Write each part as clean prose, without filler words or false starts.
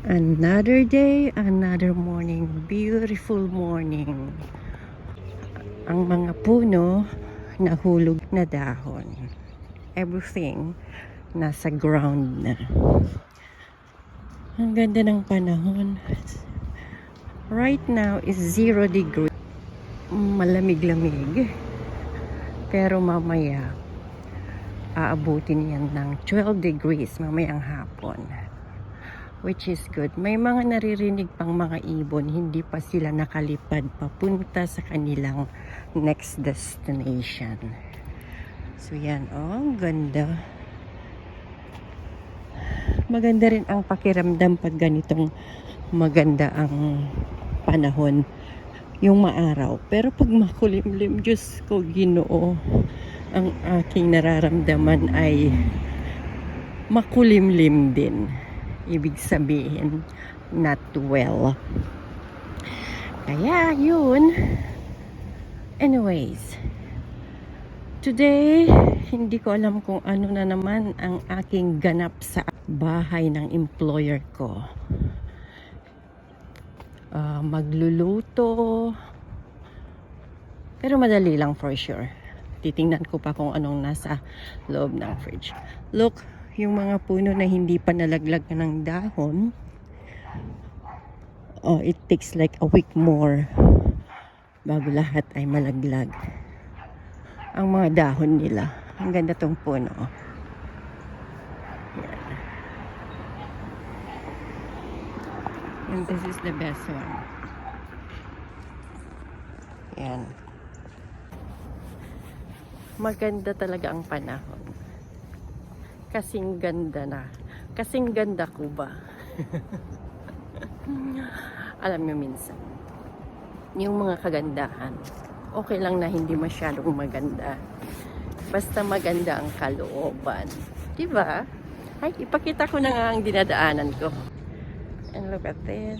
Another day, another morning. Beautiful morning. Ang mga puno, nahulog na dahon. Everything nasa ground na. Ang ganda ng panahon. Right now is 0 degree. Malamig-lamig. Pero mamaya, aabutin yan ng 12 degrees mamayang hapon. Which is good. May mga naririnig pang mga ibon, hindi pa sila nakalipad papunta sa kanilang next destination. So yan, oh, ganda. Maganda rin ang pakiramdam pag ganitong maganda ang panahon, yung maaraw. Pero pag makulimlim, Diyos ko, Ginoo, ang aking nararamdaman ay makulimlim din. Ibig sabihin, not well. Kaya, yun. Anyways, today, hindi ko alam kung ano na naman ang aking ganap sa bahay ng employer ko. Magluluto. Pero madali lang for sure. Titingnan ko pa kung anong nasa loob ng fridge. Look, yung mga puno na hindi pa nalaglag ng dahon, it takes like a week more bago lahat ay malaglag ang mga dahon nila. Ang ganda tong puno. Yan. And this is the best one. Yan. Maganda talaga ang panahon. Kasing ganda na. Kasing ganda ko ba? Alam niyo minsan, yung mga kagandahan, okay lang na hindi masyadong maganda. Basta maganda ang kalooban. Diba? Ay, ipakita ko na nga ang dinadaanan ko. And look at this.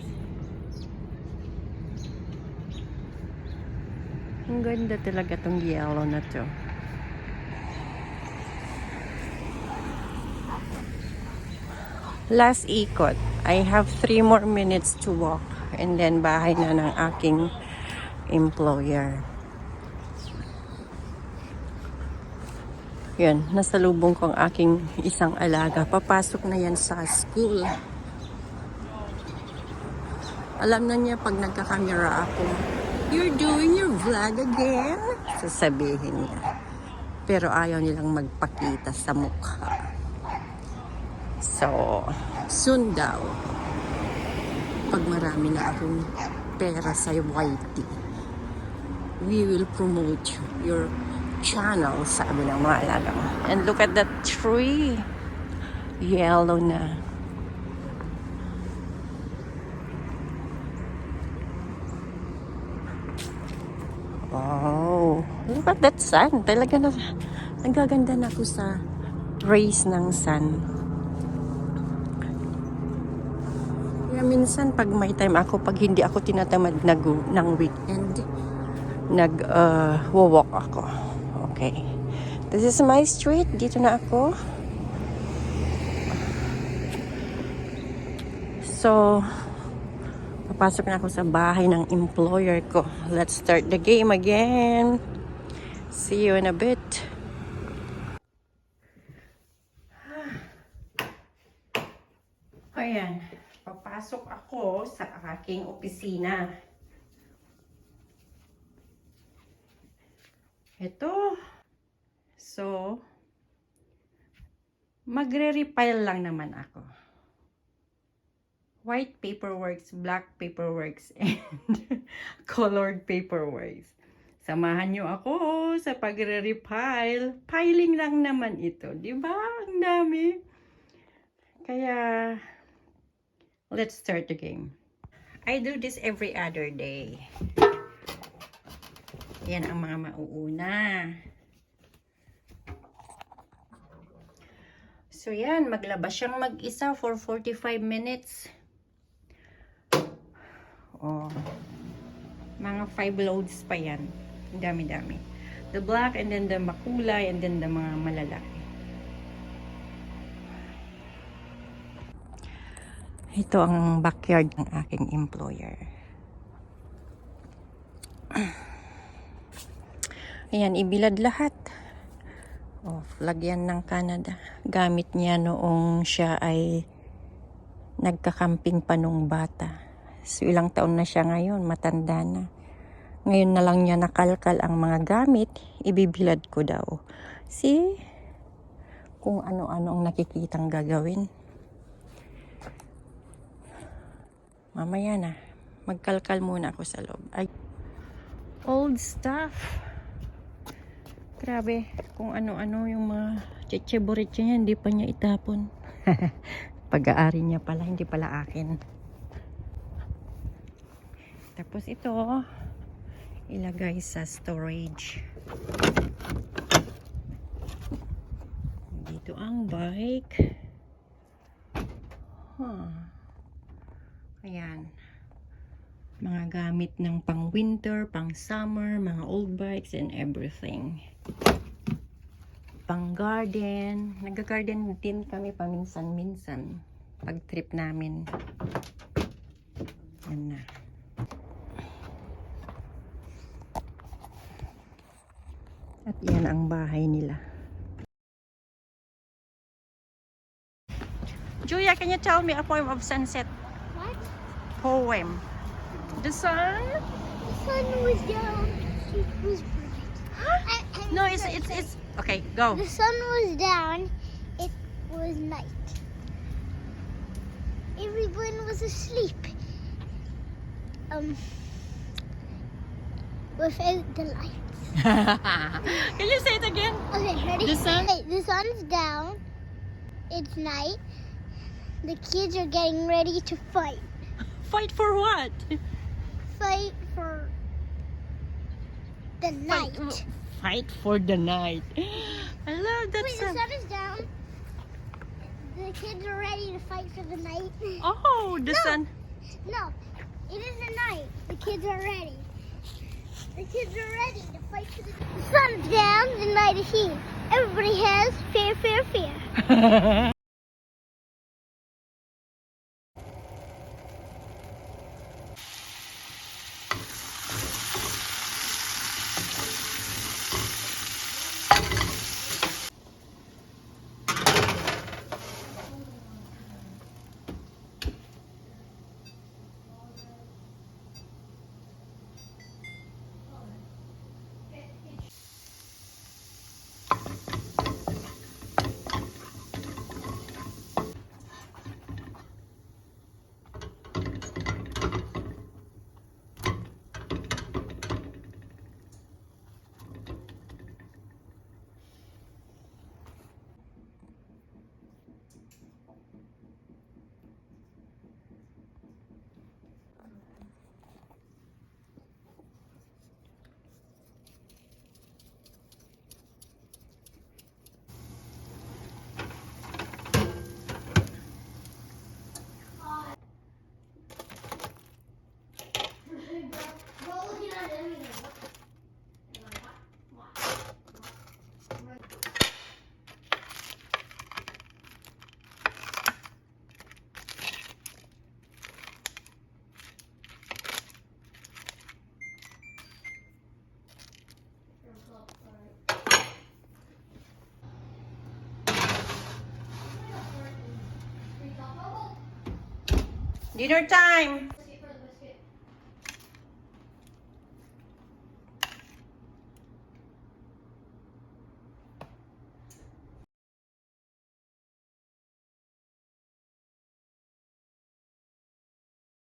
Ang ganda talaga tong yellow na to. Last ikot, I have 3 more minutes to walk and then bahay na ng aking employer. Yan, nasalubong ko ang aking isang alaga. Papasok na yan sa school. Alam na niya pag nagkakamera ako, "You're doing your vlog again?" Sasabihin niya. Pero ayaw nilang magpakita sa mukha. So, soon daw, pag marami na akong pera sa YT, we will promote your channel, sabi ng mga alaga. And look at that tree. Yellow na. Oh, look at that sun. Talaga na, nagaganda na ako sa rays ng sun. Minsan pag may time ako, pag hindi ako tinatamad ng weekend, walk ako. Okay. This is my street. Dito na ako. So, papasok na ako sa bahay ng employer ko. Let's start the game again. See you in a bit. Ayan. Papasok ako sa aking opisina. Ito. So, magre-repile lang naman ako. White paperworks, black paperworks, and colored paperworks. Samahan nyo ako sa pagre-repile. Piling lang naman ito. Diba? Ang dami. Kaya, let's start the game. I do this every other day. Yan ang mga mauuna. So yan, maglabas siyang mag-isa for 45 minutes. Oh, mga 5 loads pa yan. Dami-dami. The black and then the makulay and then the mga malalaki. Ito ang backyard ng aking employer. Ayan, ibilad lahat. Oh, lagyan ng Canada. Gamit niya noong siya ay nagkakamping pa nung bata. So, ilang taon na siya ngayon, matanda na. Ngayon na lang niya nakalkal ang mga gamit, ibibilad ko daw. See? Kung ano-ano ang nakikitang gagawin. Mamaya na. Magkalkal muna ako sa loob. Ay, old stuff. Grabe, kung ano-ano yung mga chicheburitsa niya, hindi pa niya itapon. Pag-aari niya pala, hindi pala akin. Tapos ito, ilagay sa storage. Dito ang bike. Ayan. Mga gamit ng pang winter, pang summer, mga old bikes and everything. Pang garden. Nag-garden din kami paminsan-minsan. Pag trip namin. Yan na. At yan ang bahay nila. Julia, can you tell me a poem of sunset? What? Poem. The sun? The sun was down. It was bright. No, it's okay, go. The sun was down. It was night. Everyone was asleep. Without the lights. Can you say it again? Okay, ready? The sun? Okay, the sun's down. It's night. The kids are getting ready to fight. Fight for what? Fight for the night. Fight for the night. I love that Wait, the song. sun is down. The kids are ready to fight for the night. Oh, the No. sun. No, it is the night. The kids are ready. The kids are ready to fight for the sun's down, the night is here. Everybody has fear, fear, fear. Dinner time.